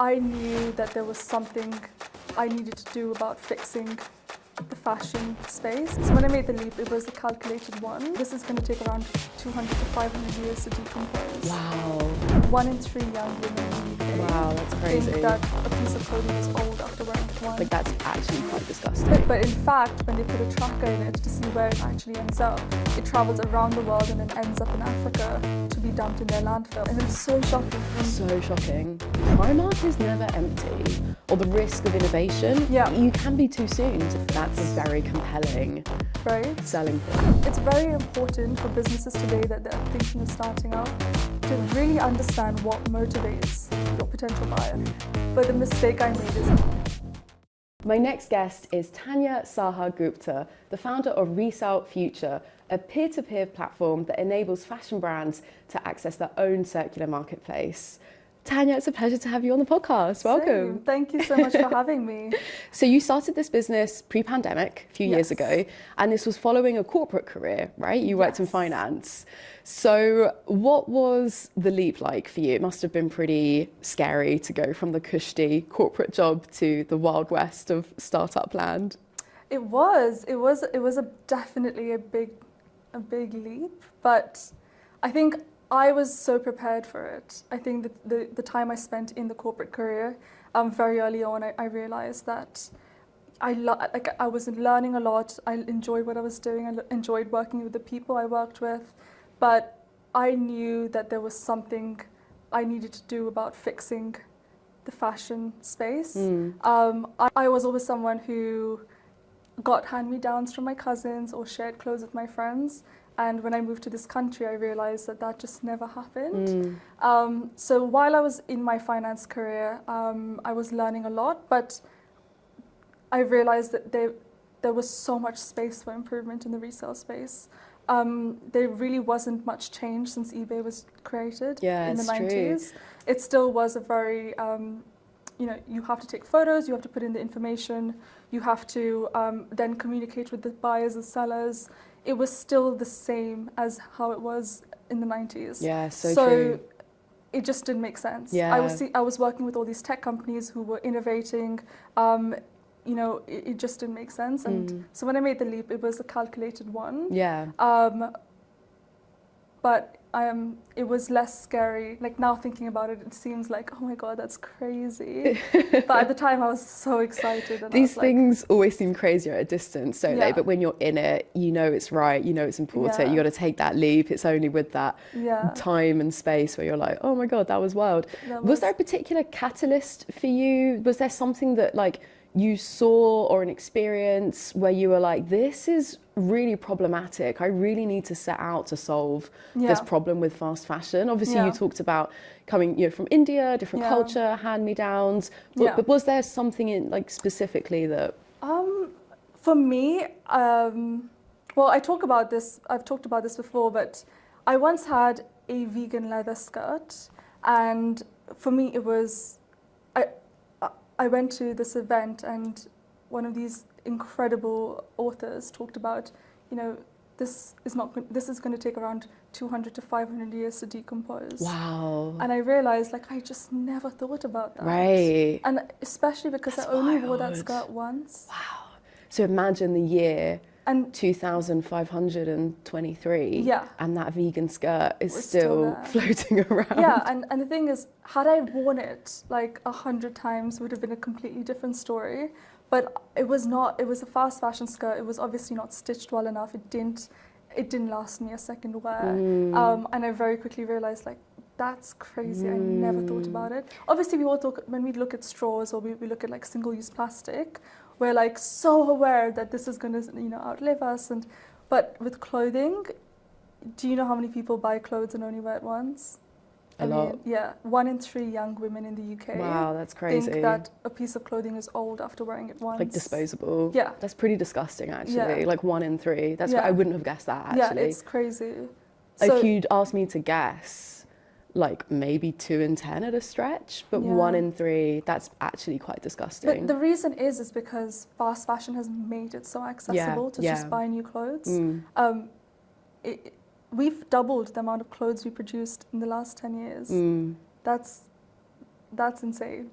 I knew that there was something I needed to do about fixing the fashion space. So when I made the leap, it was a calculated one. This is going to take around 200 to 500 years to decompose. Wow. 1 in 3 young women in the UK Wow, that's crazy. think that a piece of clothing is old after wearing it once. Like, that's actually quite disgusting. But in fact, when they put a tracker in it to see where it actually ends up, it travels around the world and then ends up in Africa to be dumped in their landfill. And it's so shocking. So shocking. Primark is never empty, or the risk of innovation. Yeah. You can be too soon. That's a very compelling selling point. It's very important for businesses today that they're thinking of starting out to really understand what motivates your potential buyer. But the mistake I made is... My next guest is Tanya Saha Gupta, the founder of Resale Future, a peer-to-peer platform that enables fashion brands to access their own circular marketplace. Tanya, it's a pleasure to have you on the podcast. Welcome. Same. Thank you so much for having me. So you started this business pre-pandemic, a few years ago, and this was following a corporate career, right? You worked in finance. So what was the leap like for you? It must have been pretty scary to go from the cushty corporate job to the wild west of startup land. It was definitely a big leap, but I think I was so prepared for it. I think that the time I spent in the corporate career, very early on, I realized that I was learning a lot. I enjoyed what I was doing. I enjoyed working with the people I worked with, but I knew that there was something I needed to do about fixing the fashion space. I was always someone who got hand-me-downs from my cousins or shared clothes with my friends. And when I moved to this country, I realized that that just never happened. So while I was in my finance career, I was learning a lot, but I realized that there was so much space for improvement in the resale space. There really wasn't much change since eBay was created in the 90s. True. It still was a very, you have to take photos, you have to put in the information, you have to then communicate with the buyers and sellers. It was still the same as how it was in the 90s. Yeah, so true. It just didn't make sense. Yeah. I was working with all these tech companies who were innovating. It just didn't make sense. And so when I made the leap, it was a calculated one. Yeah. But it was less scary. Like now thinking about it, it seems like, oh my God, that's crazy. But at the time I was so excited. And these things always seem crazier at a distance, don't they? But when you're in it, you know it's right, you know it's important, you got to take that leap. It's only with that time and space where you're like, oh my God, that was wild. Was there a particular catalyst for you? Was there something that like you saw or an experience where you were like, this is really problematic. I really need to set out to solve this problem with fast fashion. Obviously, you talked about coming from India, different culture, hand-me-downs. But was there something in like specifically that? For me, well, I've talked about this before, but I once had a vegan leather skirt, and for me it was, I went to this event and one of these incredible authors talked about, this is going to take around 200 to 500 years to decompose. Wow. And I realized I just never thought about that. Right. And especially because I only wore that skirt once. Wow. So imagine the year and 2523 and that vegan skirt is still floating around. Yeah, and the thing is, had I worn it 100 times, it would have been a completely different story. But it was not. It was a fast fashion skirt. It was obviously not stitched well enough. It didn't last me a second wear. And I very quickly realized that's crazy. I never thought about it. Obviously, when we look at straws or we look at single-use plastic, we're so aware that this is going to outlive us. But with clothing, do you know how many people buy clothes and only wear it once? A lot. Yeah, 1 in 3 young women in the UK. Wow, that's crazy. Think that a piece of clothing is old after wearing it once. Like disposable. Yeah. That's pretty disgusting, actually. 1 in 3. That's I wouldn't have guessed that, actually. Yeah, it's crazy. If you'd asked me to guess, maybe 2 in 10 at a stretch, but 1 in 3, that's actually quite disgusting. But the reason is because fast fashion has made it so accessible to just buy new clothes. We've doubled the amount of clothes we produced in the last 10 years. That's insane.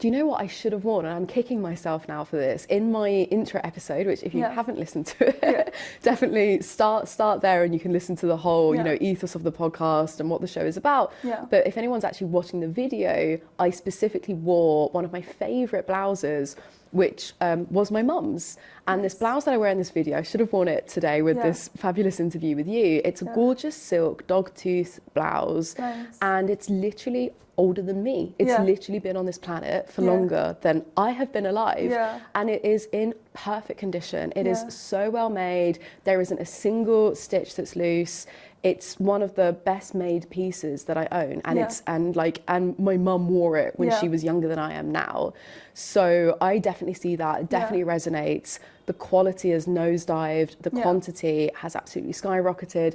do you know what I should have worn? And I'm kicking myself now for this. In my intro episode, which if you haven't listened to it, definitely start there, and you can listen to the whole, you know, ethos of the podcast and what the show is about. But if anyone's actually watching the video, I specifically wore one of my favorite blouses, which was my mum's. And this blouse that I wear in this video, I should have worn it today with this fabulous interview with you. It's a gorgeous silk dogtooth blouse, and it's literally older than me. It's literally been on this planet for longer than I have been alive. And it is in perfect condition. It is so well made. There isn't a single stitch that's loose. It's one of the best made pieces that I own, and and my mum wore it when she was younger than I am now. So I definitely see that. It definitely resonates. The quality has nosedived. The quantity has absolutely skyrocketed.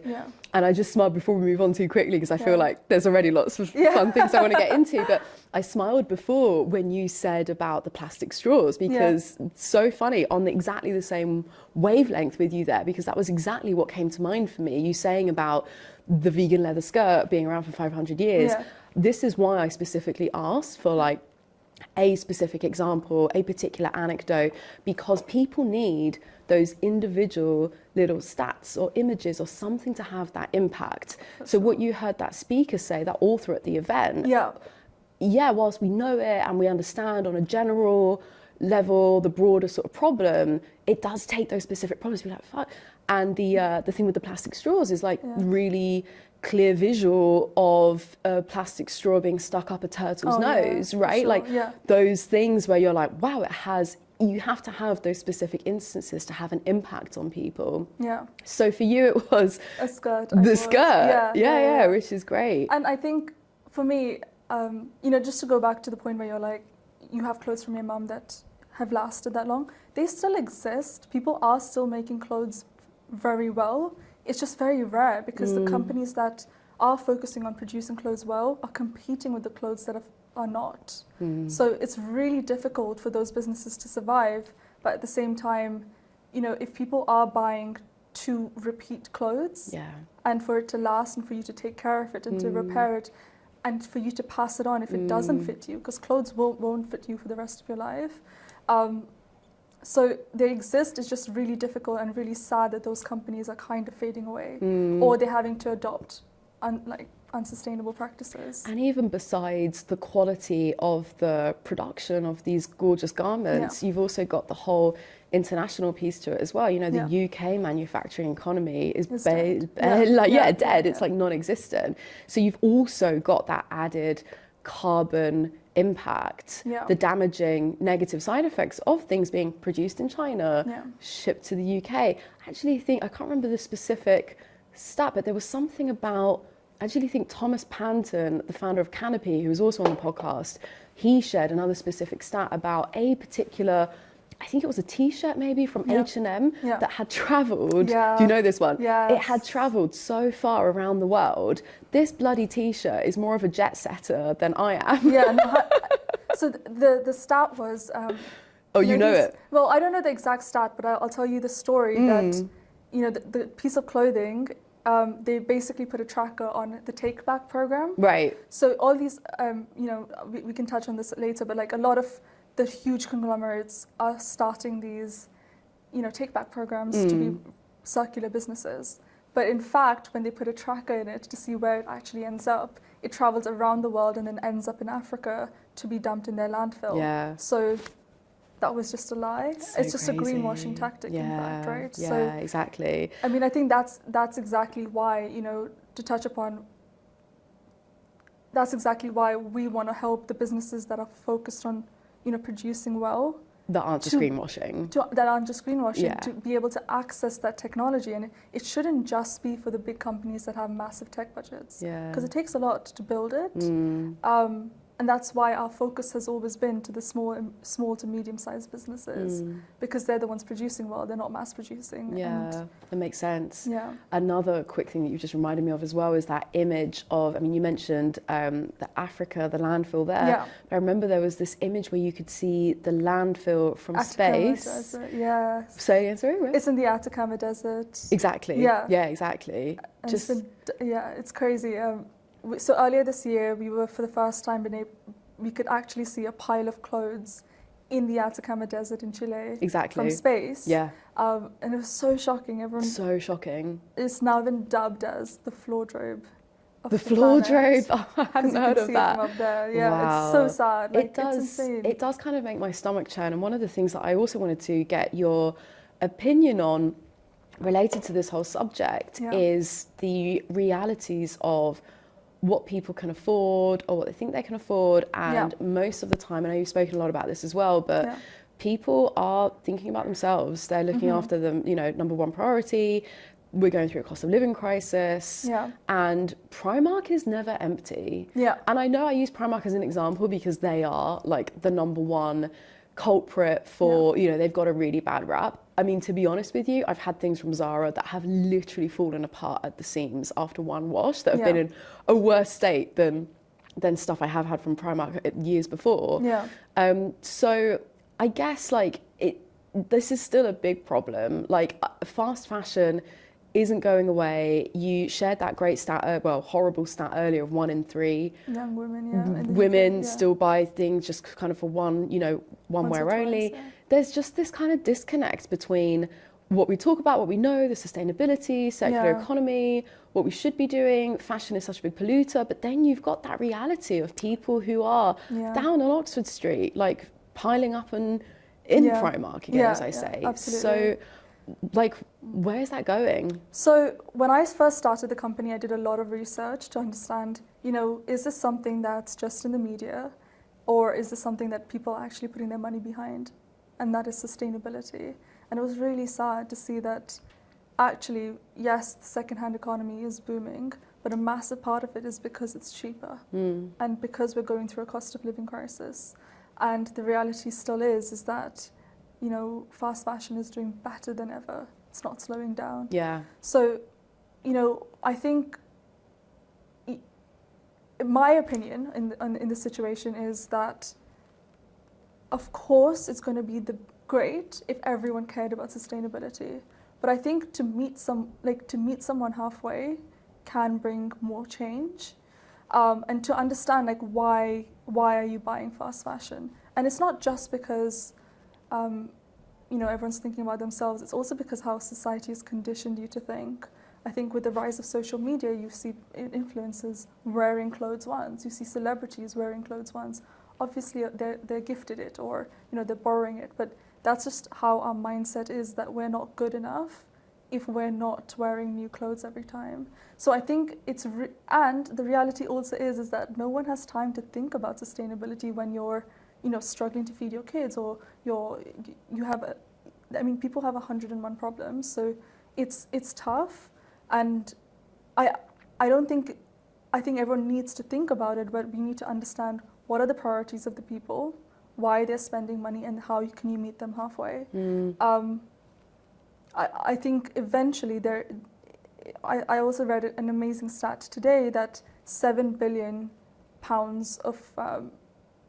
And I just smiled before we move on too quickly, because I feel like there's already lots of fun things I want to get into. But I smiled before when you said about the plastic straws, because it's so funny, on exactly the same wavelength with you there, because that was exactly what came to mind for me. You saying about the vegan leather skirt being around for 500 years. This is why I specifically asked for like a specific example, a particular anecdote, because people need those individual little stats or images or something to have that impact. So what you heard that speaker say, that author at the event, whilst we know it and we understand on a general level the broader sort of problem, it does take those specific problems to be like, fuck. And the thing with the plastic straws is like really clear visual of a plastic straw being stuck up a turtle's nose, right? Sure, those things where you're like, wow, you have to have those specific instances to have an impact on people. So for you, it was a skirt. The skirt. Which is great. And I think for me, you know, just to go back to the point where you're like, you have clothes from your mum that have lasted that long. They still exist. People are still making clothes very well. It's just very rare, because the companies that are focusing on producing clothes well are competing with the clothes that are not. So it's really difficult for those businesses to survive. But at the same time, you know, if people are buying to repeat clothes and for it to last and for you to take care of it and to repair it and for you to pass it on if it doesn't fit you, because clothes won't fit you for the rest of your life. So they exist. It's just really difficult and really sad that those companies are kind of fading away, or they're having to adopt unsustainable practices. And even besides the quality of the production of these gorgeous garments, you've also got the whole international piece to it as well. You know, the UK manufacturing economy is dead. It's like non-existent. So you've also got that added carbon impact, the damaging negative side effects of things being produced in China, shipped to the UK. I actually think, I can't remember the specific stat, but there was something about, I actually think Thomas Panton, the founder of Canopy, who was also on the podcast, he shared another specific stat about a particular, I think it was a t-shirt maybe from H&M that had travelled, do you know this one? It had travelled so far around the world. This bloody t-shirt is more of a jet setter than I am. So the stat was... you know it? Well, I don't know the exact stat, but I'll tell you the story that, you know, the piece of clothing, they basically put a tracker on the Take Back program. Right. So all these, you know, we can touch on this later, but like a lot of the huge conglomerates are starting these, you know, take-back programs to be circular businesses. But in fact, when they put a tracker in it to see where it actually ends up, it travels around the world and then ends up in Africa to be dumped in their landfill. So that was just a lie. So it's just crazy. A greenwashing tactic, in fact, right? Yeah, exactly. I mean, I think that's exactly why, you know, to touch upon, that's exactly why we want to help the businesses that are focused on, you know, producing well. That aren't just greenwashing. That aren't just greenwashing, to be able to access that technology. And it shouldn't just be for the big companies that have massive tech budgets. Because it takes a lot to build it. And that's why our focus has always been to the small to medium-sized businesses, because they're the ones producing well, they're not mass producing. That makes sense. Another quick thing that you just reminded me of as well is that image of, I mean, you mentioned the Africa, the landfill there. But I remember there was this image where you could see the landfill from space. Desert, Say again, sorry? Where? It's in the Atacama Desert. Exactly. Yeah, exactly. And it's crazy. So earlier this year, we were for the first time we could actually see a pile of clothes in the Atacama Desert in Chile. Exactly. From space. Yeah. And it was so shocking. Everyone. So shocking. It's now been dubbed as the floordrobe. The floordrobe. Oh, I hadn't heard of that. Them up there. Yeah, wow. It's so sad. Like, it does. It's insane. It does kind of make my stomach churn. And one of the things that I also wanted to get your opinion on, related to this whole subject, is the realities of what people can afford or what they think they can afford. And most of the time, I know you've spoken a lot about this as well, but people are thinking about themselves. They're looking after them, you know, number one priority. We're going through a cost of living crisis, and Primark is never empty. And I know I use Primark as an example because they are like the number one culprit for, you know, they've got a really bad rap. I mean, to be honest with you, I've had things from Zara that have literally fallen apart at the seams after one wash, that have been in a worse state than stuff I have had from Primark years before. So I guess like this is still a big problem. Like fast fashion isn't going away. You shared that great stat, horrible stat earlier of 1 in 3 young women, women still buy things just kind of for one wear only. There's just this kind of disconnect between what we talk about, what we know, the sustainability, circular economy, what we should be doing. Fashion is such a big polluter, but then you've got that reality of people who are down on Oxford Street, like piling up in Primark again, as I say. Absolutely. So, like, where is that going? So when I first started the company, I did a lot of research to understand, you know, is this something that's just in the media, or is this something that people are actually putting their money behind? And that is sustainability. And it was really sad to see that actually, yes, the secondhand economy is booming, but a massive part of it is because it's cheaper and because we're going through a cost of living crisis. And the reality still is that, you know, fast fashion is doing better than ever. It's not slowing down. So, you know, I think my opinion in the situation is that, of course, it's going to be great if everyone cared about sustainability. But I think to meet someone halfway can bring more change, and to understand like why are you buying fast fashion? And it's not just because you know, everyone's thinking about themselves. It's also because how society has conditioned you to think. I think with the rise of social media, you see influencers wearing clothes once. You see celebrities wearing clothes once. Obviously, they're gifted it, or you know, they're borrowing it. But that's just how our mindset is, that we're not good enough if we're not wearing new clothes every time. So I think and the reality also is that no one has time to think about sustainability when you're, you know, struggling to feed your kids, or you have people have 101 problems. So it's tough, and I think everyone needs to think about it, but we need to understand what are the priorities of the people, why they're spending money, and how can you meet them halfway. I think eventually I also read an amazing stat today that £7 billion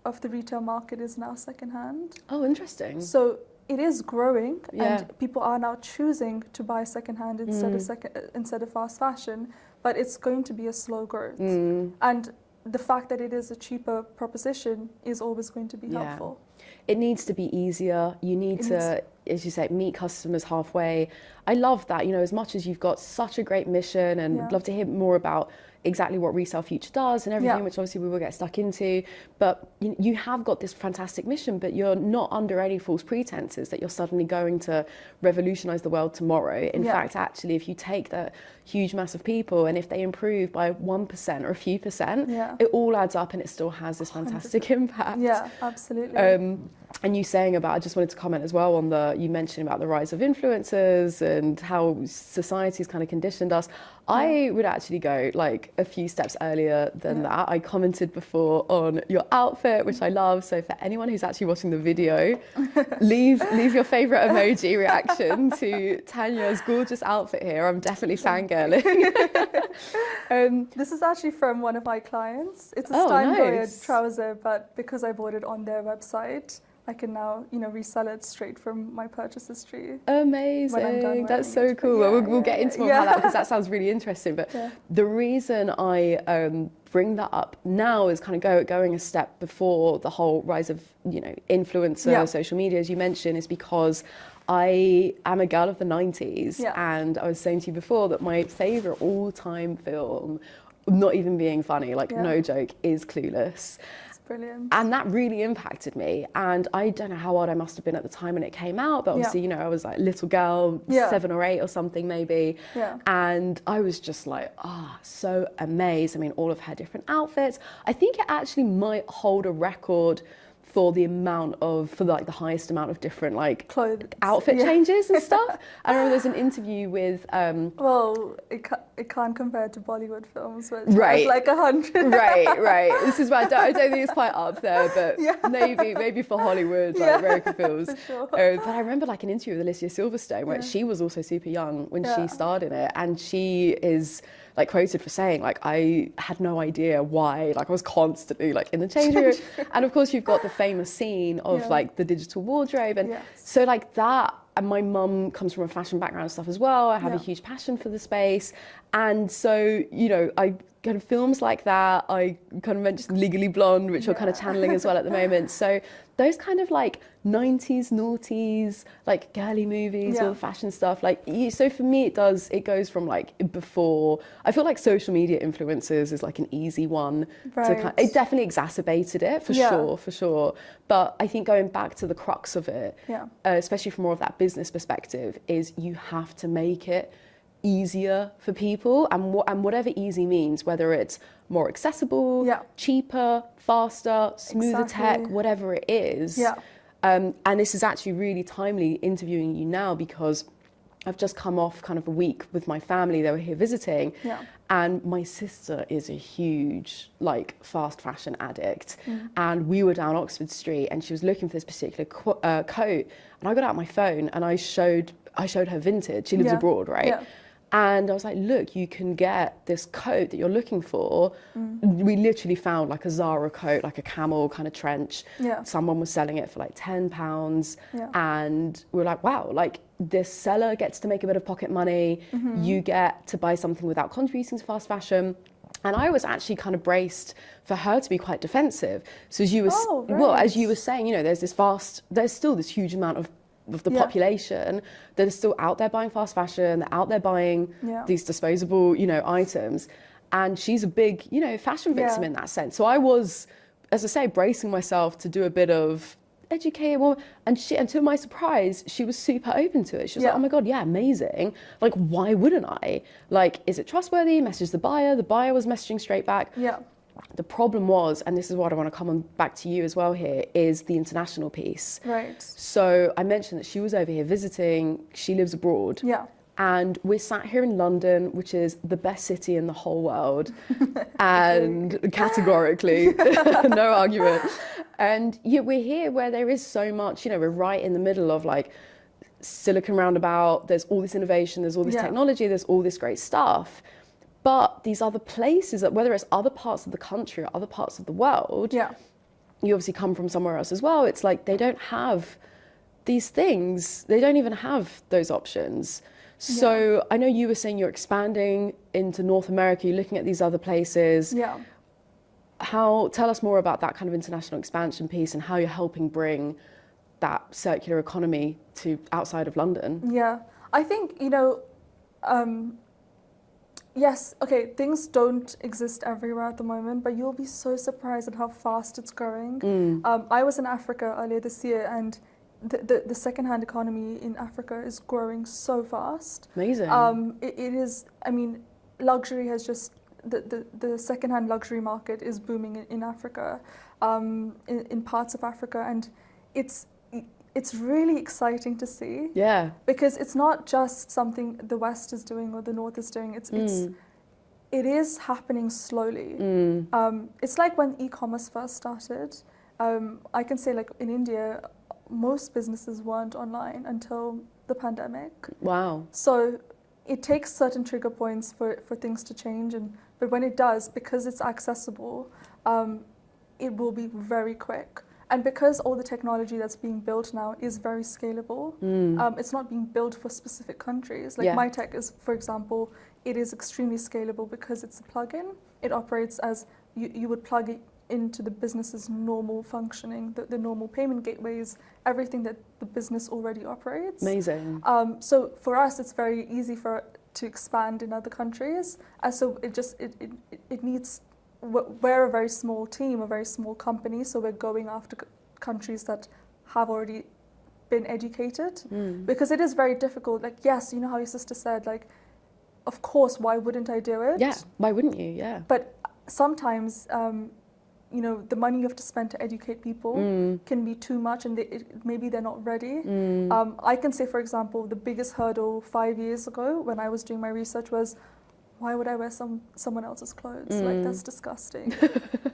of the retail market is now secondhand. Oh, interesting. So it is growing, and people are now choosing to buy secondhand instead of fast fashion. But it's going to be a slow growth, and the fact that it is a cheaper proposition is always going to be helpful. It needs to be easier. You need to, as you say, meet customers halfway. I love that, you know, as much as you've got such a great mission, and I'd love to hear more about exactly what Resale Future does and everything, which obviously we will get stuck into. But you have got this fantastic mission, but you're not under any false pretenses that you're suddenly going to revolutionize the world tomorrow. In fact, actually, if you take that huge mass of people, and if they improve by 1% or a few percent, it all adds up, and it still has this fantastic 100%. Impact. Yeah, absolutely. And you saying about, I just wanted to comment as well on you mentioned about the rise of influencers and how society's kind of conditioned us. I would actually go like a few steps earlier than that. I commented before on your outfit, which I love. So for anyone who's actually watching the video, leave your favorite emoji reaction to Tanya's gorgeous outfit here. I'm definitely fangirling. This is actually from one of my clients. It's a Steinboyd trouser, but because I bought it on their website, I can now, resell it straight from my purchase history. Amazing. That's so cool. Yeah, we'll get into more about that, because that sounds really interesting. But the reason I bring that up now is kind of going a step before the whole rise of, influencer, social media, as you mentioned, is because I am a girl of the 90s. And I was saying to you before that my favorite all-time film, not even being funny, like no joke, is Clueless. Brilliant. And that really impacted me. And I don't know how old I must have been at the time when it came out, but obviously, I was like a little girl, 7 or 8 or something maybe. And I was just like, so amazed. I mean, all of her different outfits. I think it actually might hold a record for the the highest amount of different clothes, outfit changes and stuff. I remember there's an interview with well, it can't compare to Bollywood films, which right, has 100. right. This is why I don't think it's quite up there, but maybe for Hollywood, American films. Sure. But I remember an interview with Alicia Silverstone where she was also super young when she starred in it, and she is quoted for saying I had no idea why, I was constantly in the changing room. And of course you've got the famous scene of the digital wardrobe, and so that. And my mum comes from a fashion background and stuff as well. I have a huge passion for the space. And so, I kind of films like that. I kind of mentioned Legally Blonde, which we're kind of channeling as well at the moment. So those kind of 90s, noughties, girly movies, all the fashion stuff. So for me, it goes from before. I feel like social media influencers is an easy one. Right. It definitely exacerbated it for sure. But I think going back to the crux of it, especially from more of that business perspective, is you have to make it easier for people, and whatever easy means, whether it's more accessible, cheaper, faster, smoother tech, whatever it is. And this is actually really timely interviewing you now, because I've just come off kind of a week with my family. They were here visiting, and my sister is a huge fast fashion addict. And we were down Oxford Street, and she was looking for this particular coat, and I got out my phone and I showed her Vinted. She lives abroad, right? And I was like, look, you can get this coat that you're looking for. We literally found a Zara coat, a camel kind of trench. Someone was selling it for £10. And we were like, wow, this seller gets to make a bit of pocket money. You get to buy something without contributing to fast fashion. And I was actually kind of braced for her to be quite defensive. So as you were, as you were saying, there's still this huge amount of the population that is still out there buying fast fashion, they're out there buying these disposable, items. And she's a big, fashion victim in that sense. So I was, as I say, bracing myself to do a bit of educated woman. And to my surprise, she was super open to it. She was like, oh my God, amazing. Why wouldn't I? Is it trustworthy? Message the buyer. The buyer was messaging straight back. The problem was, and this is what I want to come on back to you as well here, is the international piece. Right. So I mentioned that she was over here visiting. She lives abroad. And we're sat here in London, which is the best city in the whole world. And categorically, no argument. And we're here where there is so much, we're right in the middle of Silicon Roundabout. There's all this innovation, there's all this technology, there's all this great stuff. But these other places, whether it's other parts of the country or other parts of the world, you obviously come from somewhere else as well. It's they don't have these things. They don't even have those options. So I know you were saying you're expanding into North America, you're looking at these other places. Tell us more about that kind of international expansion piece and how you're helping bring that circular economy to outside of London. I think, yes, okay, things don't exist everywhere at the moment, but you'll be so surprised at how fast it's growing. I was in Africa earlier this year, and the second-hand economy in Africa is growing so fast. Amazing. It is, luxury has just, the second-hand luxury market is booming in Africa, in parts of Africa, and it's really exciting to see. Because it's not just something the West is doing or the North is doing. It is happening slowly. It's like when e-commerce first started. I can say in India, most businesses weren't online until the pandemic. Wow. So it takes certain trigger points for things to change, but when it does, because it's accessible, it will be very quick. And because all the technology that's being built now is very scalable, it's not being built for specific countries. Like my tech is, for example, it is extremely scalable because it's a plugin. It operates as you would plug it into the business's normal functioning, the normal payment gateways, everything that the business already operates. Amazing. So for us, it's very easy to expand in other countries. And so it needs, we're a very small team, a very small company, so we're going after countries that have already been educated, because it is very difficult. Like, yes, you know how your sister said, like, of course, why wouldn't I do it? Yeah, why wouldn't you? Yeah. But sometimes, you know, the money you have to spend to educate people can be too much, and maybe they're not ready. I can say, for example, the biggest hurdle 5 years ago when I was doing my research was, why would I wear someone else's clothes? Like, that's disgusting.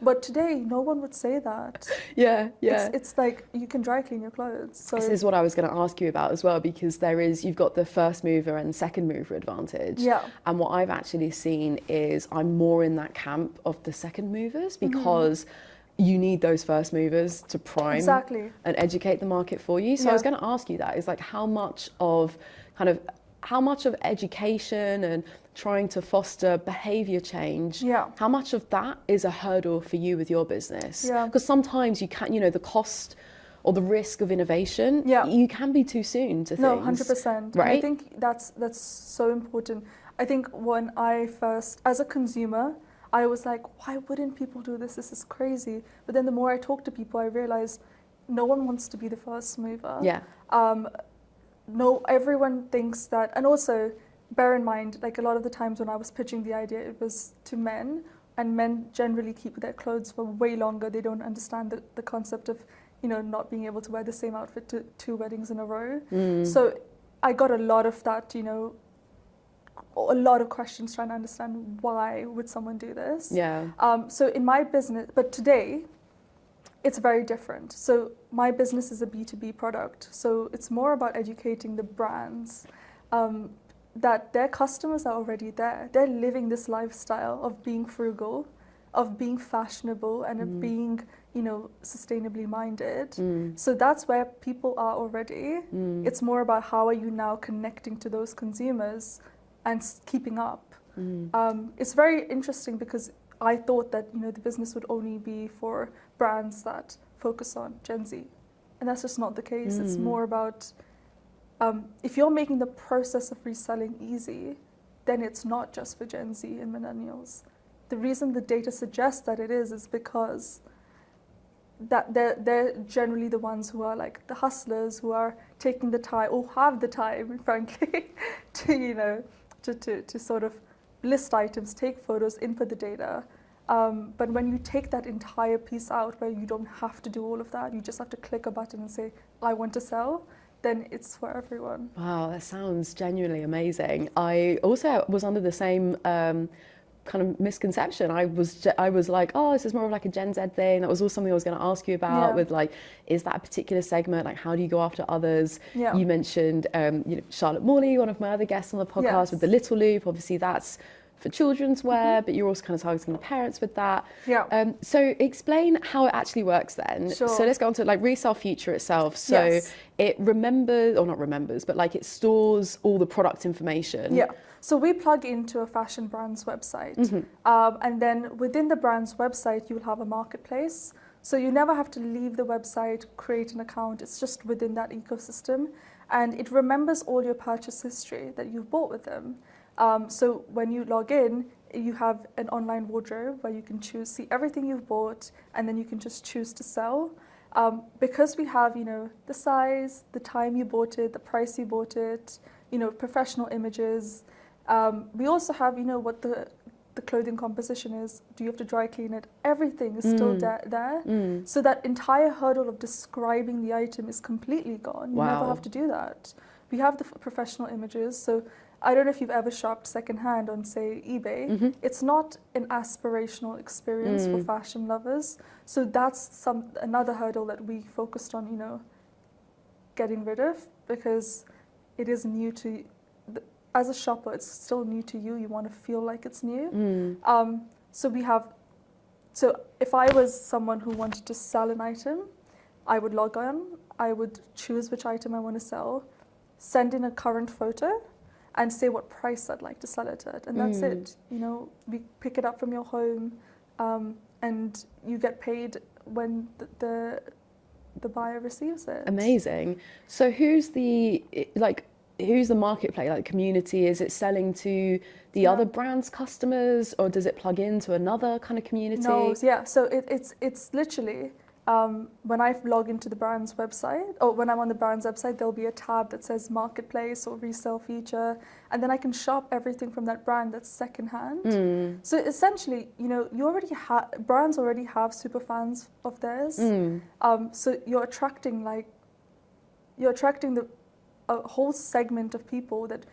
But today, no one would say that. Yeah. It's like, you can dry clean your clothes. So this is what I was going to ask you about as well, because you've got the first mover and second mover advantage. Yeah. And what I've actually seen is I'm more in that camp of the second movers, because you need those first movers to prime and educate the market for you. So I was going to ask you that, is like how much of education and trying to foster behavior change, how much of that is a hurdle for you with your business? Because sometimes you can't, you know, the cost or the risk of innovation, you can be too soon to things. No, 100%. Right? And I think that's so important. I think when I first, as a consumer, I was like, why wouldn't people do this? This is crazy. But then the more I talk to people, I realized no one wants to be the first mover. Yeah. No, everyone thinks that, and also bear in mind, like a lot of the times when I was pitching the idea, it was to men, and men generally keep their clothes for way longer. They don't understand the concept of, you know, not being able to wear the same outfit to 2 weddings in a row. So I got a lot of that, you know, a lot of questions trying to understand why would someone do this. Yeah. So in my business, but today, it's very different. So my business is a B2B product. So it's more about educating the brands that their customers are already there. They're living this lifestyle of being frugal, of being fashionable, and of being, you know, sustainably minded. So that's where people are already. It's more about how are you now connecting to those consumers and keeping up. It's very interesting because I thought that, you know, the business would only be for brands that focus on Gen Z. And that's just not the case. It's more about, if you're making the process of reselling easy, then it's not just for Gen Z and millennials. The reason the data suggests that it is because that they're generally the ones who are like the hustlers, who are taking the time, or have the time, frankly, to, you know, to sort of list items, take photos, input the data. But when you take that entire piece out, where you don't have to do all of that, you just have to click a button and say, I want to sell, then it's for everyone. Wow, that sounds genuinely amazing. I also was under the same kind of misconception. I was like, oh, this is more of like a Gen Z thing. That was also something I was going to ask you about, with like, is that a particular segment? Like, how do you go after others? You mentioned, you know, Charlotte Morley, one of my other guests on the podcast, with the Little Loop. Obviously, that's for children's wear, but you're also kind of targeting the parents with that. So explain how it actually works then. So let's go on to like Resale Future itself. So it remembers, or not remembers, but like it stores all the product information. So we plug into a fashion brand's website. And then within the brand's website, you'll have a marketplace. So you never have to leave the website, create an account. It's just within that ecosystem. And it remembers all your purchase history that you've bought with them. So when you log in, you have an online wardrobe where you can see everything you've bought, and then you can just choose to sell. Because we have, you know, the size, the time you bought it, the price you bought it, you know, professional images. We also have, you know, what the clothing composition is. Do you have to dry clean it? Everything is still there. So that entire hurdle of describing the item is completely gone. You never have to do that. We have the professional images. So I don't know if you've ever shopped secondhand on, say, eBay. It's not an aspirational experience for fashion lovers. So that's another hurdle that we focused on, you know, getting rid of, because it is new to, as a shopper, it's still new to you. You want to feel like it's new. So if I was someone who wanted to sell an item, I would log on, I would choose which item I want to sell, send in a current photo, and say what price I'd like to sell it at. And that's it. You know, we pick it up from your home, and you get paid when the buyer receives it. Amazing. So who's the marketplace, like community? Is it selling to the other brands' customers, or does it plug into another kind of community? No, yeah. So it's literally when I log into the brand's website, or when I'm on the brand's website, there'll be a tab that says Marketplace or Resale Future, and then I can shop everything from that brand that's secondhand. So essentially, you know, brands already have super fans of theirs. So you're attracting a whole segment of people that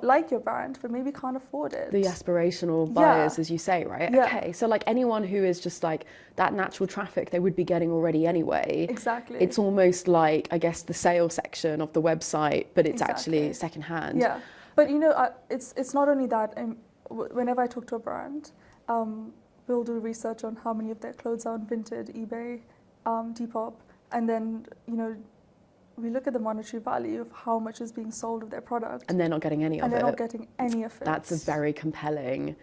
like your brand but maybe can't afford it. The aspirational buyers, as you say, right? Yeah. Okay, so like anyone who is just like that natural traffic they would be getting already anyway. Exactly. It's almost like, I guess, the sales section of the website, but it's actually secondhand. Yeah, but you know, it's not only that. Whenever I talk to a brand, we'll do research on how many of their clothes are on Vinted, eBay, Depop, and then, you know, we look at the monetary value of how much is being sold of their product. And they're not getting any of it. And they're not getting any of it. That's a very compelling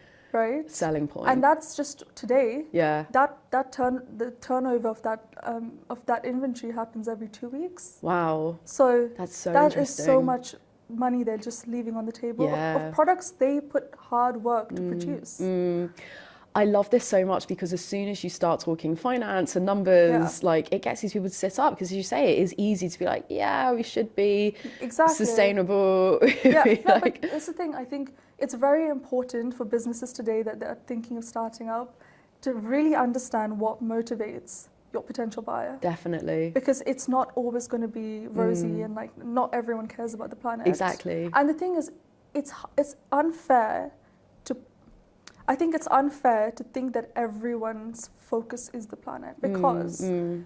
selling point. And that's just today. Yeah. The turnover of that inventory happens every 2 weeks. Wow. So that's so that interesting. Is so much money they're just leaving on the table of products they put hard work to produce. I love this so much because as soon as you start talking finance and numbers, like it gets these people to sit up, because as you say, it is easy to be like, yeah, we should be sustainable. Yeah, no, but that's the thing. I think it's very important for businesses today that they're thinking of starting up to really understand what motivates your potential buyer. Definitely. Because it's not always going to be rosy and like not everyone cares about the planet. Exactly. And the thing is, it's unfair I think it's unfair to think that everyone's focus is the planet, because the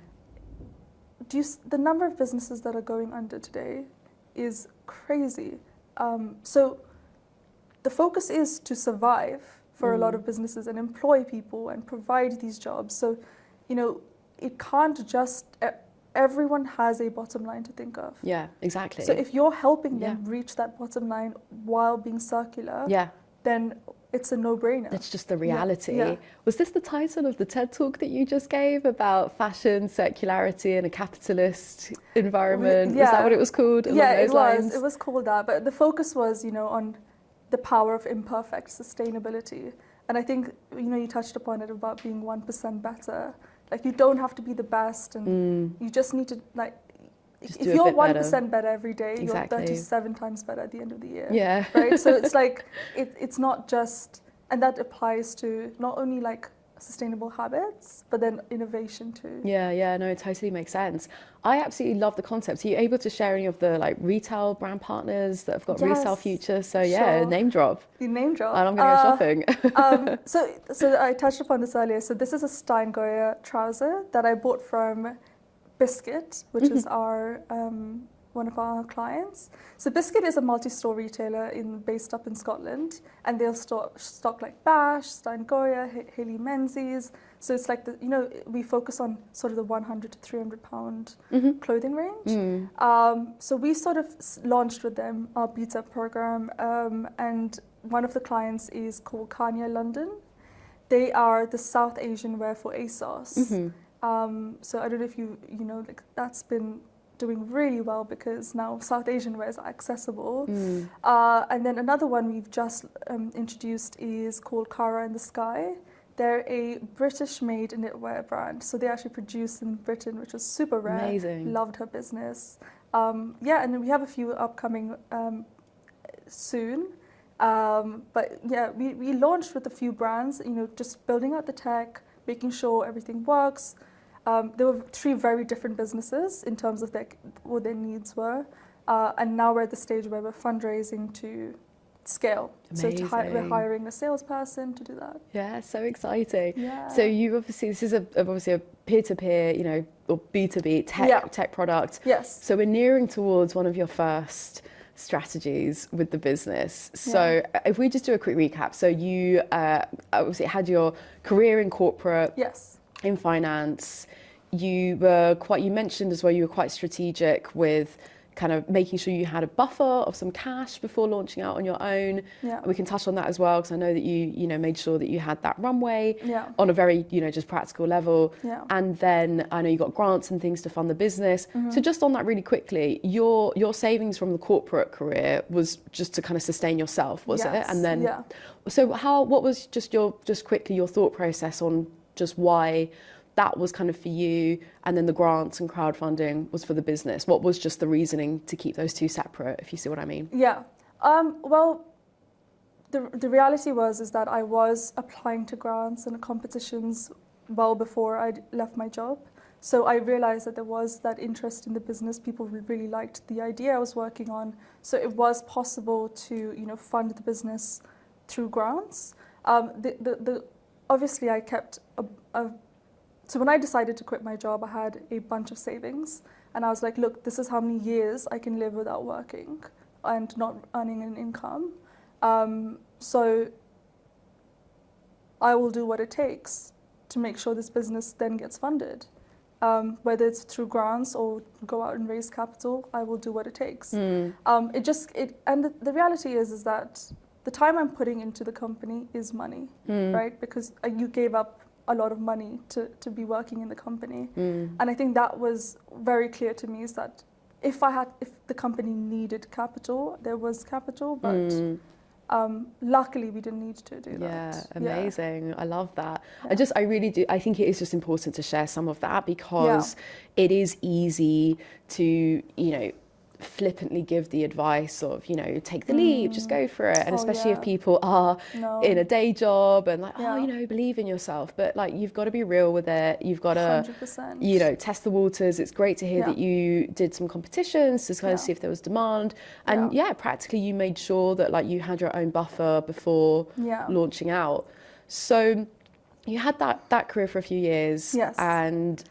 number of businesses that are going under today is crazy. So the focus is to survive for a lot of businesses and employ people and provide these jobs. So, you know, it can't just, everyone has a bottom line to think of. Yeah, exactly. So if you're helping them reach that bottom line while being circular, then it's a no-brainer. It's just the reality. Yeah. Was this the title of the TED Talk that you just gave about fashion, circularity, and a capitalist environment? Yeah. Was that what it was called? Yeah, it was. It was called that. But the focus was, you know, on the power of imperfect sustainability. And I think, you know, you touched upon it about being 1% better. Like, you don't have to be the best, and you just need to, like, if you're 1% better every day, you're 37 times better at the end of the year. Yeah. Right? So it's like, it's not just, and that applies to not only like sustainable habits, but then innovation too. Yeah, no, it totally makes sense. I absolutely love the concept. Are you able to share any of the like retail brand partners that have got Resale Future? So name drop. You name drop. And I'm going to go shopping. So I touched upon this earlier. So this is a Stein Goya trouser that I bought from Biscuit, which is our one of our clients. So Biscuit is a multi-store retailer based up in Scotland, and they'll stock like Bash, Stein Goya, Haley Menzies. So it's like we focus on sort of the 100 to 300 pound clothing range. So we sort of launched with them our beta program, and one of the clients is called Kanya London. They are the South Asian wear for ASOS. So I don't know if you know, like, that's been doing really well because now South Asian wear is accessible. And then another one we've just introduced is called Cara in the Sky. They're a British-made knitwear brand, so they actually produce in Britain, which was super rare. Amazing. Loved her business. And then we have a few upcoming soon. But yeah, we launched with a few brands, you know, just building out the tech, making sure everything works. There were 3 very different businesses in terms of what their needs were. And now we're at the stage where we're fundraising to scale. Amazing. So we're hiring a salesperson to do that. Yeah, so exciting. Yeah. So you obviously, this is obviously a peer-to-peer, you know, or B2B tech product. Yes. So we're nearing towards one of your first strategies with the business. So if we just do a quick recap. So you obviously had your career in corporate. Yes. In finance. you mentioned as well, you were quite strategic with kind of making sure you had a buffer of some cash before launching out on your own. Yeah. We can touch on that as well, because I know that you made sure that you had that runway on a very, just practical level. Yeah. And then I know you got grants and things to fund the business. So just on that really quickly, your savings from the corporate career was just to kind of sustain yourself, was it? And then, so what was just quickly your thought process on just why that was kind of for you, and then the grants and crowdfunding was for the business? What was just the reasoning to keep those two separate, if you see what I mean? Yeah. Well, the reality is that I was applying to grants and competitions well before I left my job. So I realized that there was that interest in the business. People really liked the idea I was working on. So it was possible to, fund the business through grants. Obviously I kept so when I decided to quit my job, I had a bunch of savings, and I was like, look, this is how many years I can live without working and not earning an income. So I will do what it takes to make sure this business then gets funded. Whether it's through grants or go out and raise capital, I will do what it takes. And the reality is that the time I'm putting into the company is money, right? Because you gave up a lot of money to be working in the company. And I think that was very clear to me, is that if the company needed capital, there was capital, but luckily we didn't need to do that. Yeah, amazing. I love that. Yeah. I really do. I think it is just important to share some of that, because it is easy to, flippantly give the advice of, take the leap, just go for it. And especially if people are in a day job and like, believe in yourself. But like, you've got to be real with it. You've got to, 100%. Test the waters. It's great to hear that you did some competitions to kind of see if there was demand. And practically you made sure that like you had your own buffer before launching out. So you had that career for a few years, and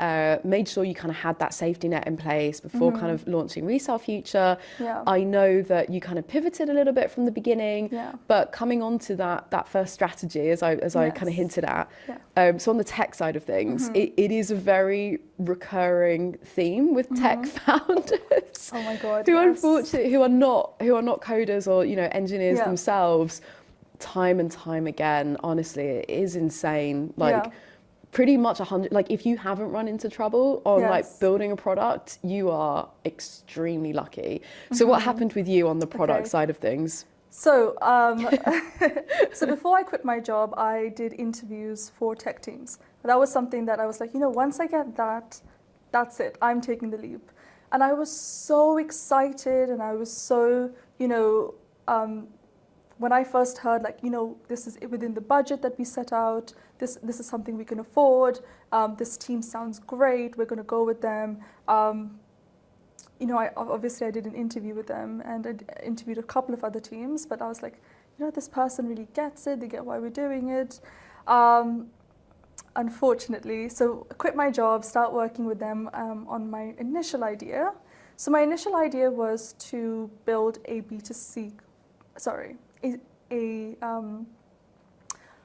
made sure you kind of had that safety net in place before kind of launching Resale Future. I know that you kind of pivoted a little bit from the beginning, but coming on to that first strategy, as I kind of hinted at, so on the tech side of things, it is a very recurring theme with tech founders. Oh my God, who unfortunately who are not coders or engineers themselves. Time and time again, honestly, it is insane. Like pretty much 100, like if you haven't run into trouble on like building a product, you are extremely lucky. So what happened with you on the product side of things? So, so before I quit my job, I did interviews for tech teams. That was something that I was like, once I get that, that's it, I'm taking the leap. And I was so excited, and I was so, when I first heard, like, this is within the budget that we set out, this is something we can afford, this team sounds great, we're going to go with them. I did an interview with them, and I interviewed a couple of other teams, but I was like, this person really gets it, they get why we're doing it. Unfortunately, so I quit my job, start working with them on my initial idea. So my initial idea was to build a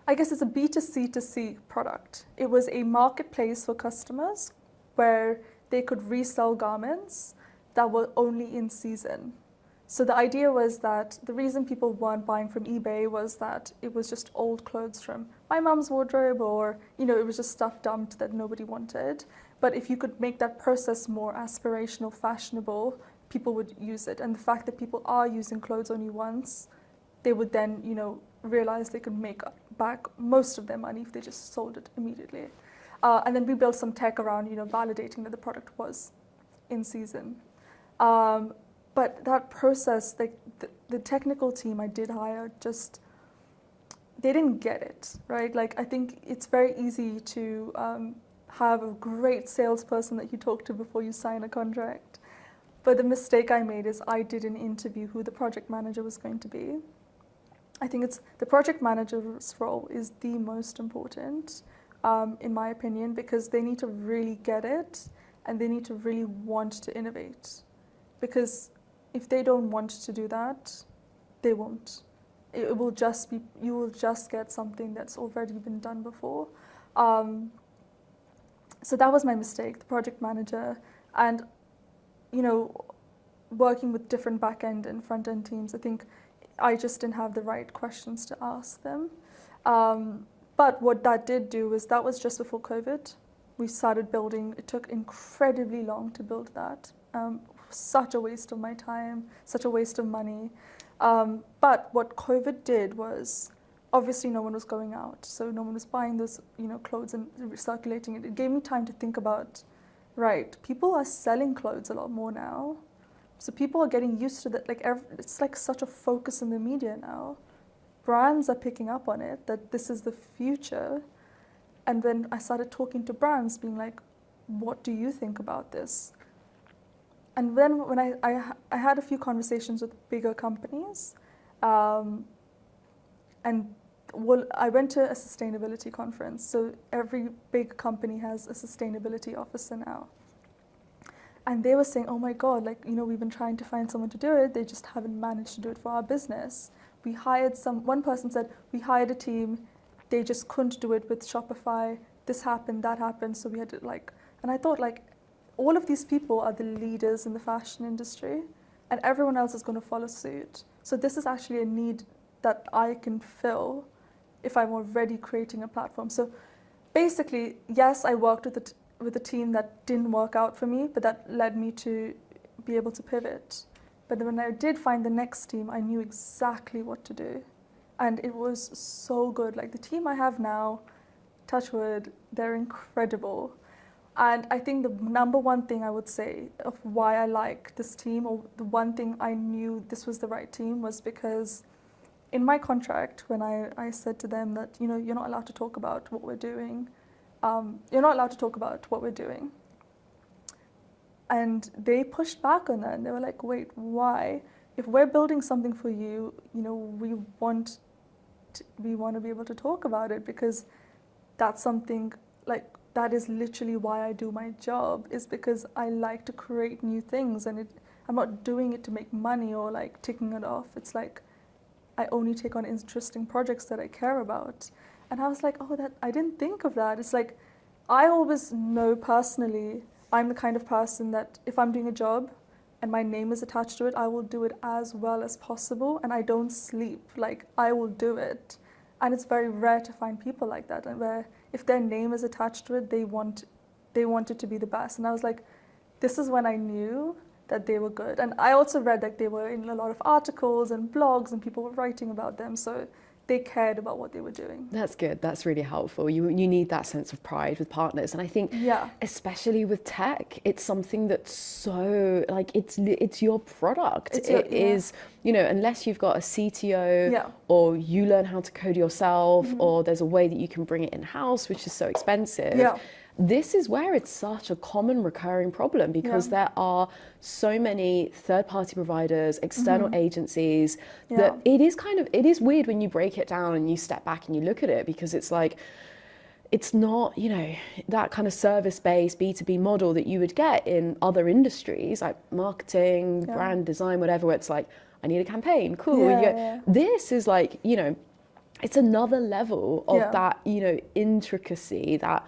I guess it's a B2C2C product. It was a marketplace for customers where they could resell garments that were only in season. So the idea was that the reason people weren't buying from eBay was that it was just old clothes from my mom's wardrobe, or, it was just stuff dumped that nobody wanted. But if you could make that process more aspirational, fashionable, people would use it. And the fact that people are using clothes only once, they would then, realize they could make back most of their money if they just sold it immediately. And then we built some tech around, validating that the product was in season. But that process, the technical team I did hire, they didn't get it, right? Like, I think it's very easy to have a great salesperson that you talk to before you sign a contract. But the mistake I made is I didn't interview who the project manager was going to be. I think the project manager's role is the most important, in my opinion, because they need to really get it, and they need to really want to innovate. Because if they don't want to do that, they won't. It will just be, you will just get something that's already been done before. So that was my mistake, the project manager. And, you know, working with different back-end and front-end teams, I think I just didn't have the right questions to ask them. But what that did do was, that was just before COVID. We started building, it took incredibly long to build that. Such a waste of my time, such a waste of money. But what COVID did was, obviously no one was going out, so no one was buying those, you know, clothes and recirculating it. It gave me time to think about, right, people are selling clothes a lot more now. So people are getting used to that. Like it's like such a focus in the media now. Brands are picking up on it, that this is the future. And then I started talking to brands, being like, what do you think about this? And then when I had a few conversations with bigger companies, and I went to a sustainability conference. So every big company has a sustainability officer now. And they were saying, oh my God, like, you know, we've been trying to find someone to do it. They just haven't managed to do it for our business. We hired one person said, we hired a team. They just couldn't do it with Shopify. This happened, that happened. So we had to and I thought, like, all of these people are the leaders in the fashion industry, and everyone else is going to follow suit. So this is actually a need that I can fill if I'm already creating a platform. So basically, yes, I worked with a team that didn't work out for me, but that led me to be able to pivot. But when I did find the next team, I knew exactly what to do. And it was so good. Like, the team I have now, touch wood, they're incredible. And I think the number one thing I would say of why I like this team, or the one thing I knew this was the right team, was because in my contract, when I said to them that, you know, you're not allowed to talk about what we're doing. You're not allowed to talk about what we're doing. And they pushed back on that. And they were like, wait, why? If we're building something for you, you know, we want to be able to talk about it, because that's something, like, that is literally why I do my job, is because I like to create new things, and I'm not doing it to make money or like ticking it off. It's like, I only take on interesting projects that I care about. And I was like, oh, I didn't think of that. It's like, I always know personally, I'm the kind of person that if I'm doing a job and my name is attached to it, I will do it as well as possible, and I don't sleep. Like, I will do it. And it's very rare to find people like that, and where if their name is attached to it, they want it to be the best. And I was like, this is when I knew that they were good. And I also read that they were in a lot of articles and blogs, and people were writing about them. So they cared about what they were doing. That's good. That's really helpful. You need that sense of pride with partners. And I think, especially with tech, it's something that's so, like, it's your product. It is, you know, unless you've got a CTO or you learn how to code yourself, or there's a way that you can bring it in-house, which is so expensive. This is where it's such a common recurring problem, because there are so many third-party providers, external agencies, that it is weird when you break it down and you step back and you look at it, because it's like, it's not, you know, that kind of service-based B2B model that you would get in other industries like marketing, brand design, whatever, where it's like, I need a campaign, cool. This is like, you know, it's another level of that, you know, intricacy, that,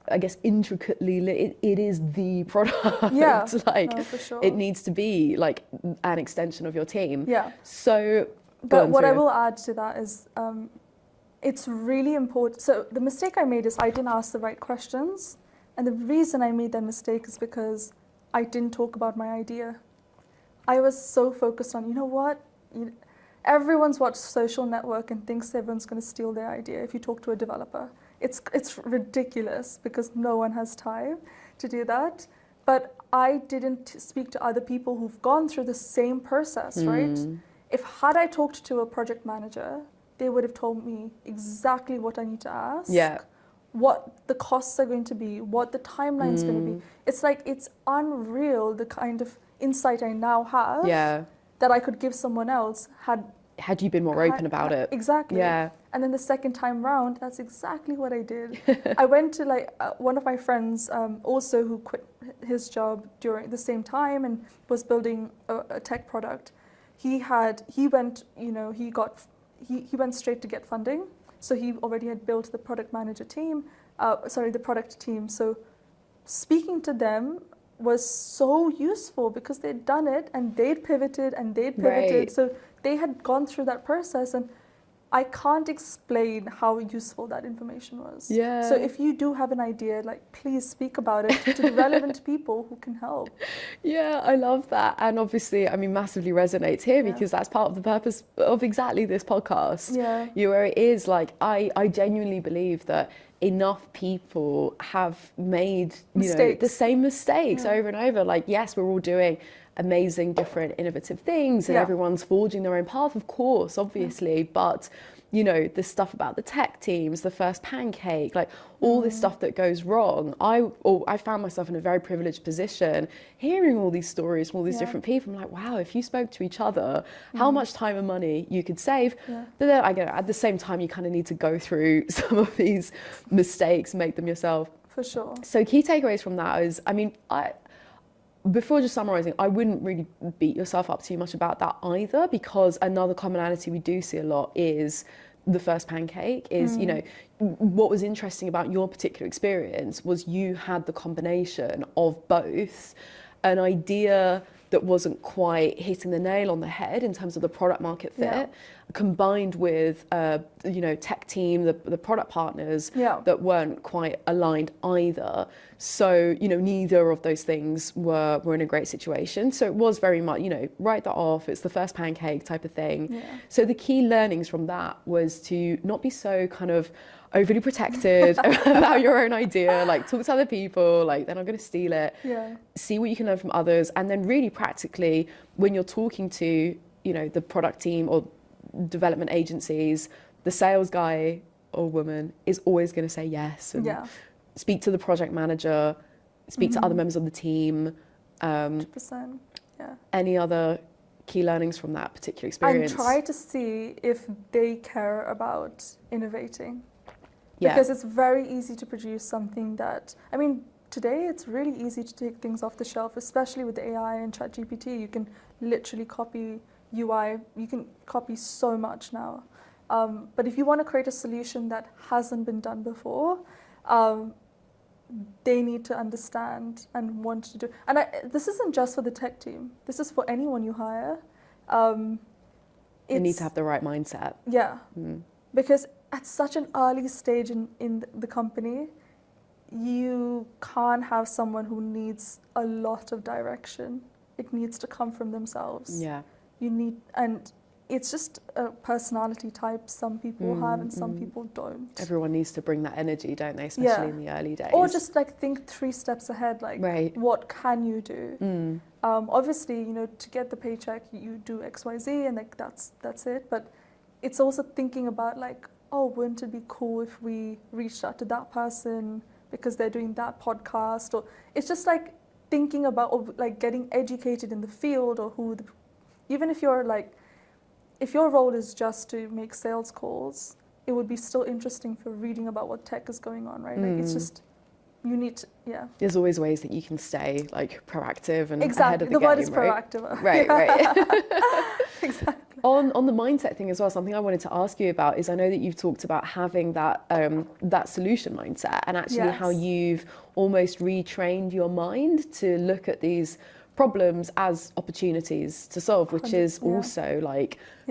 I guess, intricately it is the product. Like, no, for sure. It needs to be like an extension of your team. So, but what I will add to that is, it's really important. So the mistake I made is I didn't ask the right questions, and the reason I made that mistake is because I didn't talk about my idea. I was so focused on, you know what, everyone's watched Social Network and thinks everyone's going to steal their idea if you talk to a developer. It's ridiculous, because no one has time to do that. But I didn't speak to other people who've gone through the same process, right? Had I talked to a project manager, they would have told me exactly what I need to ask, what the costs are going to be, what the timeline's going to be. It's like, it's unreal the kind of insight I now have that I could give someone else had you been more open about it. Exactly. And then the second time round, that's exactly what I did. I went to one of my friends also, who quit his job during the same time and was building a tech product. He went straight to get funding. So he already had built the product manager team, the product team. So speaking to them was so useful because they'd done it and they'd pivoted and they'd pivoted. Right. So they had gone through that process, and I can't explain how useful that information was. Yeah. So if you do have an idea, like, please speak about it to the relevant people who can help. Yeah, I love that. And obviously, I mean, massively resonates here because that's part of the purpose of exactly this podcast. Yeah. Where it is like, I genuinely believe that enough people have made, the same mistakes over and over. Like, yes, we're all doing amazing, different, innovative things, and everyone's forging their own path, of course, obviously, but the stuff about the tech teams, the first pancake, like all this stuff that goes wrong. I found myself in a very privileged position hearing all these stories from all these different people. I'm like, wow, if you spoke to each other, how much time and money you could save. But then at the same time, you kind of need to go through some of these mistakes, make them yourself. For sure. So key takeaways from that is, before just summarising, I wouldn't really beat yourself up too much about that either, because another commonality we do see a lot is the first pancake is, what was interesting about your particular experience was you had the combination of both an idea that wasn't quite hitting the nail on the head in terms of the product market fit, combined with tech team, the product partners that weren't quite aligned either. So neither of those things were in a great situation. So it was very much write that off. It's the first pancake type of thing. So the key learnings from that was to not be so kind of overly protected about your own idea, like talk to other people, like they're not going to steal it, see what you can learn from others, and then really practically when you're talking to the product team or development agencies, the sales guy or woman is always going to say yes, and speak to the project manager, speak to other members of the team. 100%. Any other key learnings from that particular experience? And try to see if they care about innovating. Because it's very easy to produce something that, today it's really easy to take things off the shelf, especially with AI and ChatGPT. You can literally copy UI, you can copy so much now. But if you want to create a solution that hasn't been done before, they need to understand and want to do. And this isn't just for the tech team. This is for anyone you hire. You need to have the right mindset. Yeah, because at such an early stage in the company, you can't have someone who needs a lot of direction. It needs to come from themselves. And it's just a personality type some people have and some people don't. Everyone needs to bring that energy, don't they? Especially in the early days. Or just think 3 steps ahead, what can you do? Obviously, to get the paycheck, you do XYZ and that's it. But it's also thinking about wouldn't it be cool if we reached out to that person because they're doing that podcast? Or it's just thinking about getting educated in the field, or even if if your role is just to make sales calls, it would be still interesting for reading about what tech is going on, right? It's just, you need to, There's always ways that you can stay proactive and ahead exactly. of the game, word is proactive. Right. Exactly. On the mindset thing as well, something I wanted to ask you about is I know that you've talked about having that that solution mindset, and actually how you've almost retrained your mind to look at these problems as opportunities to solve, which is also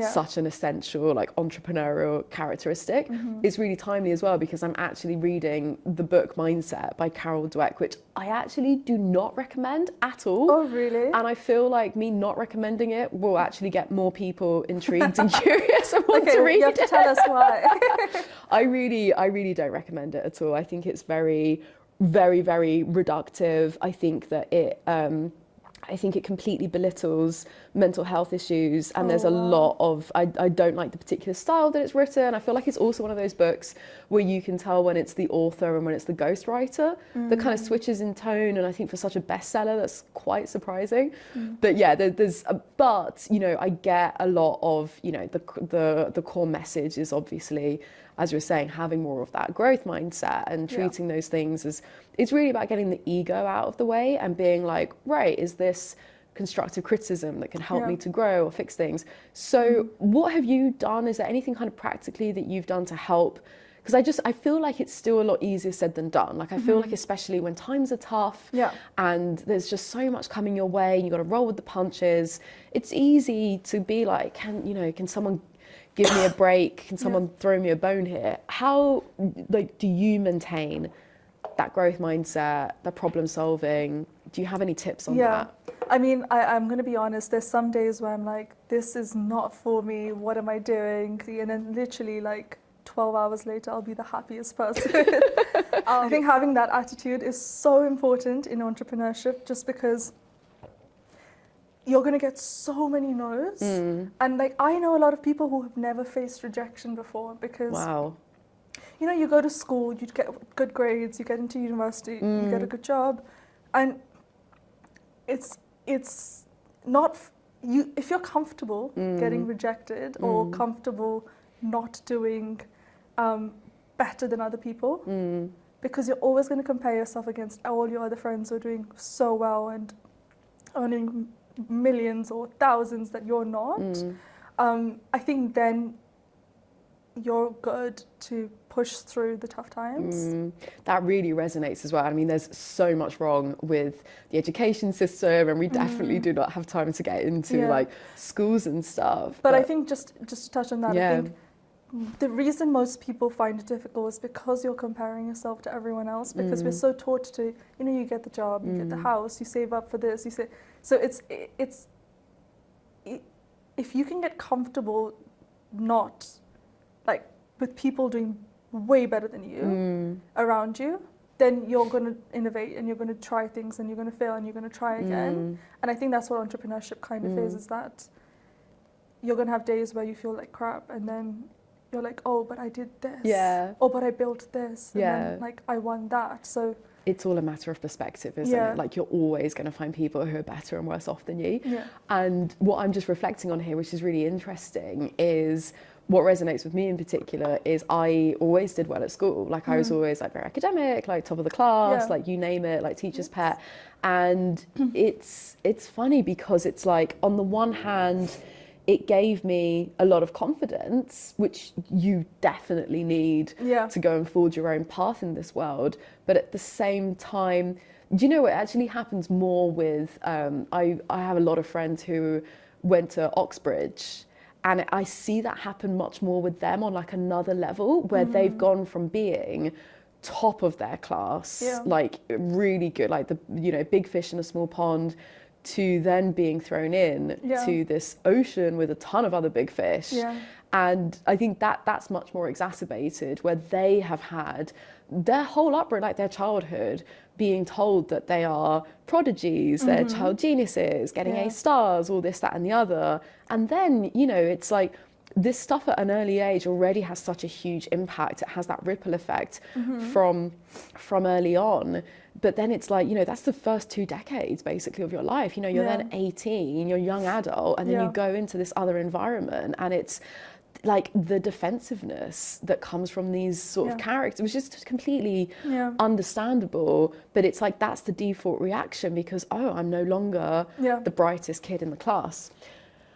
such an essential entrepreneurial characteristic. It's really timely as well because I'm actually reading the book Mindset by Carol Dweck, which I actually do not recommend at all. Oh, really? And I feel like me not recommending it will actually get more people intrigued and curious and want to read it. You have to tell us why. I really don't recommend it at all. I think it's very, very, very reductive. I think that it completely belittles mental health issues, and there's a lot of, I don't like the particular style that it's written. I feel like it's also one of those books where you can tell when it's the author and when it's the ghostwriter that kind of switches in tone, and I think for such a bestseller that's quite surprising. But but I get a lot of, the core message is obviously, as you were saying, having more of that growth mindset and treating those things as, it's really about getting the ego out of the way and being right, is this constructive criticism that can help me to grow or fix things? So what have you done? Is there anything kind of practically that you've done to help because I feel like it's still a lot easier said than done. Like I feel like especially when times are tough and there's just so much coming your way and you got to roll with the punches, it's easy to be like, can someone give me a break? Can someone throw me a bone here? How like do you maintain that growth mindset, the problem solving? Do you have any tips on that? I mean, I'm going to be honest, there's some days where I'm like, this is not for me, what am I doing? And then literally like 12 hours later, I'll be the happiest person. I think having that attitude is so important in entrepreneurship, just because you're going to get so many no's. And like, I know a lot of people who have never faced rejection before, because you know, you go to school, you get good grades, you get into university, you get a good job, and it's not you if you're comfortable getting rejected or comfortable not doing better than other people, because you're always going to compare yourself against all your other friends who are doing so well and earning millions or thousands that you're not. I think then you're good to push through the tough times. That really resonates as well. I mean, there's so much wrong with the education system, and we definitely do not have time to get into like schools and stuff. But I think just to touch on that, I think the reason most people find it difficult is because you're comparing yourself to everyone else, because we're so taught to, you know, you get the job, you get the house, you save up for this, so it's if you can get comfortable not like with people doing way better than you around you, then you're going to innovate and you're going to try things and you're going to fail and you're going to try again. And I think that's what entrepreneurship kind of is that you're going to have days where you feel like crap, and then you're like, oh, but I did this. Oh, but I built this. And then, like, I won that. So it's all a matter of perspective, isn't it? Like, you're always going to find people who are better and worse off than you. And what I'm just reflecting on here, which is really interesting, is what resonates with me in particular is I always did well at school. Like I was always like very academic, like top of the class, like you name it, like teacher's pet. And it's funny because it's like, on the one hand, it gave me a lot of confidence, which you definitely need to go and forge your own path in this world. But at the same time, do you know what actually happens more with, I have a lot of friends who went to Oxbridge, and I see that happen much more with them on like another level, where they've gone from being top of their class, like really good, like the, you know, big fish in a small pond, to then being thrown in to this ocean with a ton of other big fish. And I think that's much more exacerbated, where they have had their whole upbringing, like their childhood, being told that they are prodigies, they're child geniuses, getting A stars, all this, that and the other. And then, you know, it's like this stuff at an early age already has such a huge impact. It has that ripple effect from early on. But then it's like, you know, that's the first 2 decades basically of your life. You know, you're then 18, you're a young adult, and then you go into this other environment, and it's like the defensive-ness that comes from these sort of characters, which is just completely understandable. But it's like, that's the default reaction, because, oh, I'm no longer the brightest kid in the class.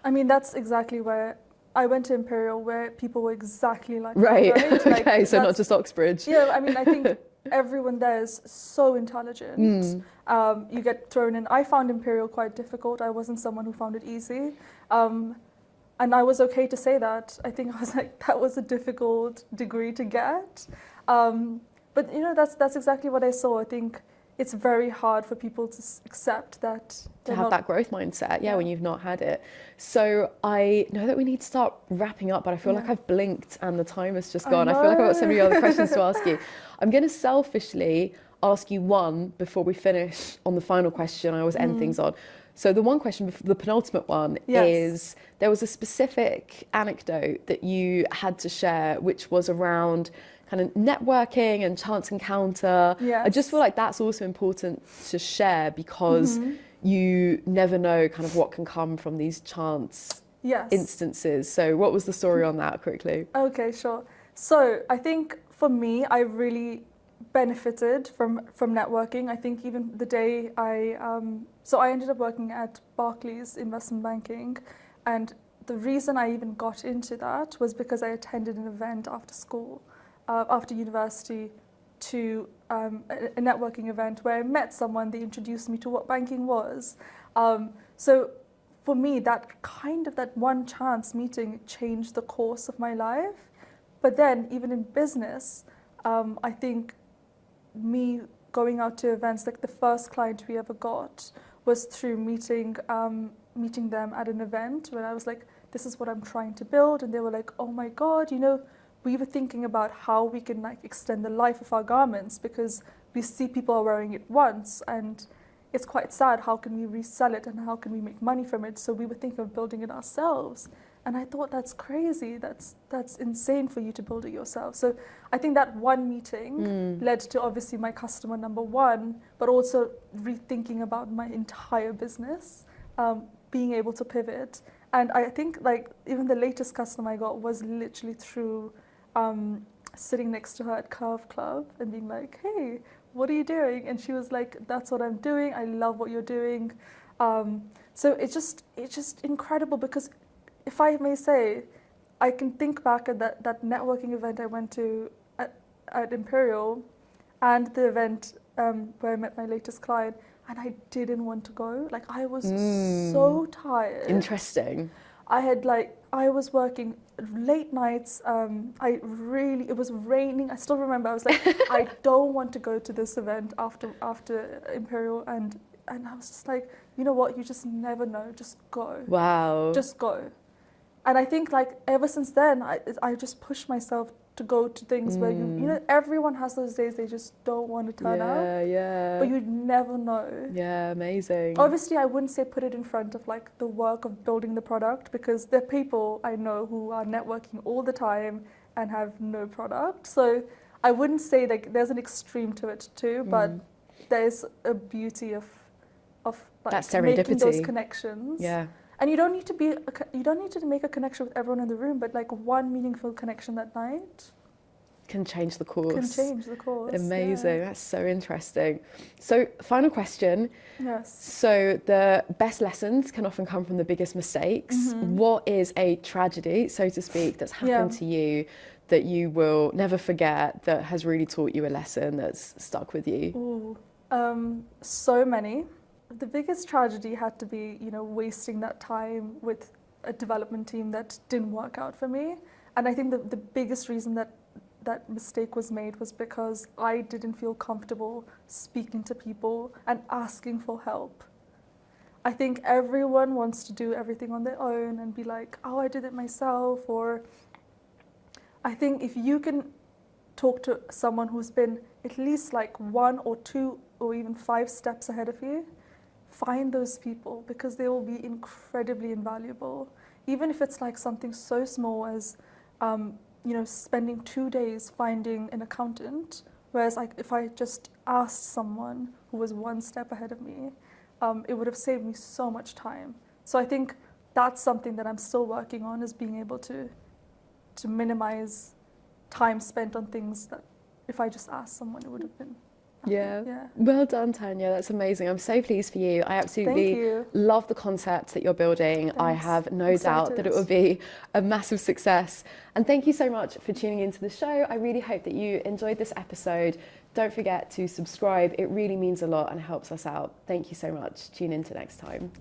I mean, that's exactly where I went to Imperial, where people were exactly like right? That, right? Okay, so not just Oxbridge. Yeah, I mean, I think everyone there is so intelligent. You get thrown in. I found Imperial quite difficult. I wasn't someone who found it easy. And I was okay to say that. I think I was like, that was a difficult degree to get. But, you know, that's exactly what I saw. I think it's very hard for people to accept that. To have that growth mindset, when you've not had it. So I know that we need to start wrapping up, but I feel like I've blinked and the time has just gone. I feel like I've got so many other questions to ask you. I'm going to selfishly ask you one before we finish on the final question. I always end things on. So the one question, the penultimate one, is there was a specific anecdote that you had to share, which was around kind of networking and chance encounter. I just feel like that's also important to share, because you never know kind of what can come from these chance instances. So what was the story on that quickly? Okay, sure. So I think for me, I really benefited from networking. I think even the day so I ended up working at Barclays investment banking, and the reason I even got into that was because I attended an event after school after university to a networking event where I met someone. They introduced me to what banking was. So for me, that one chance meeting changed the course of my life. But then even in business, I think me going out to events, like the first client we ever got was through meeting them at an event where I was like, this is what I'm trying to build. And they were like, oh my God, we were thinking about how we can like extend the life of our garments, because we see people are wearing it once and it's quite sad. How can we resell it and how can we make money from it? So we were thinking of building it ourselves. And I thought, that's crazy. That's insane for you to build it yourself. So I think that one meeting led to obviously my customer number one, but also rethinking about my entire business, being able to pivot. And I think like even the latest customer I got was literally through sitting next to her at Curve Club and being like, hey, what are you doing? And she was like, that's what I'm doing. I love what you're doing. So it's just incredible, because if I may say, I can think back at that networking event I went to at Imperial and the event where I met my latest client, and I didn't want to go. Like, I was so tired. Interesting. I was working late nights. It was raining. I still remember I was like, I don't want to go to this event after Imperial, and I was just like, you know what, you just never know, just go. Wow. Just go. And I think like ever since then, I just push myself to go to things where everyone has those days they just don't want to turn up. Yeah. But you never know. Yeah, amazing. Obviously, I wouldn't say put it in front of like the work of building the product, because there are people I know who are networking all the time and have no product. So I wouldn't say like there's an extreme to it too, but there's a beauty of like that serendipity, making those connections. Yeah. And you don't need to make a connection with everyone in the room, but like one meaningful connection that night can change the course. Amazing. Yeah. That's so interesting. So final question. Yes. So the best lessons can often come from the biggest mistakes. What is a tragedy, so to speak, that's happened to you that you will never forget, that has really taught you a lesson that's stuck with you? So many. The biggest tragedy had to be, wasting that time with a development team that didn't work out for me. And I think the biggest reason that mistake was made was because I didn't feel comfortable speaking to people and asking for help. I think everyone wants to do everything on their own and be like, oh, I did it myself. Or I think if you can talk to someone who's been at least like 1 or 2 or even 5 steps ahead of you, find those people, because they will be incredibly invaluable. Even if it's like something so small as, spending 2 days finding an accountant, whereas like if I just asked someone who was 1 step ahead of me, it would have saved me so much time. So I think that's something that I'm still working on, is being able to minimize time spent on things that if I just asked someone, it would have been. Yeah. Well done, Tanya. That's amazing. I'm so pleased for you. I absolutely love the concept that you're building. Thanks. I have no doubt that it will be a massive success. And thank you so much for tuning into the show. I really hope that you enjoyed this episode. Don't forget to subscribe. It really means a lot and helps us out. Thank you so much. Tune in to next time.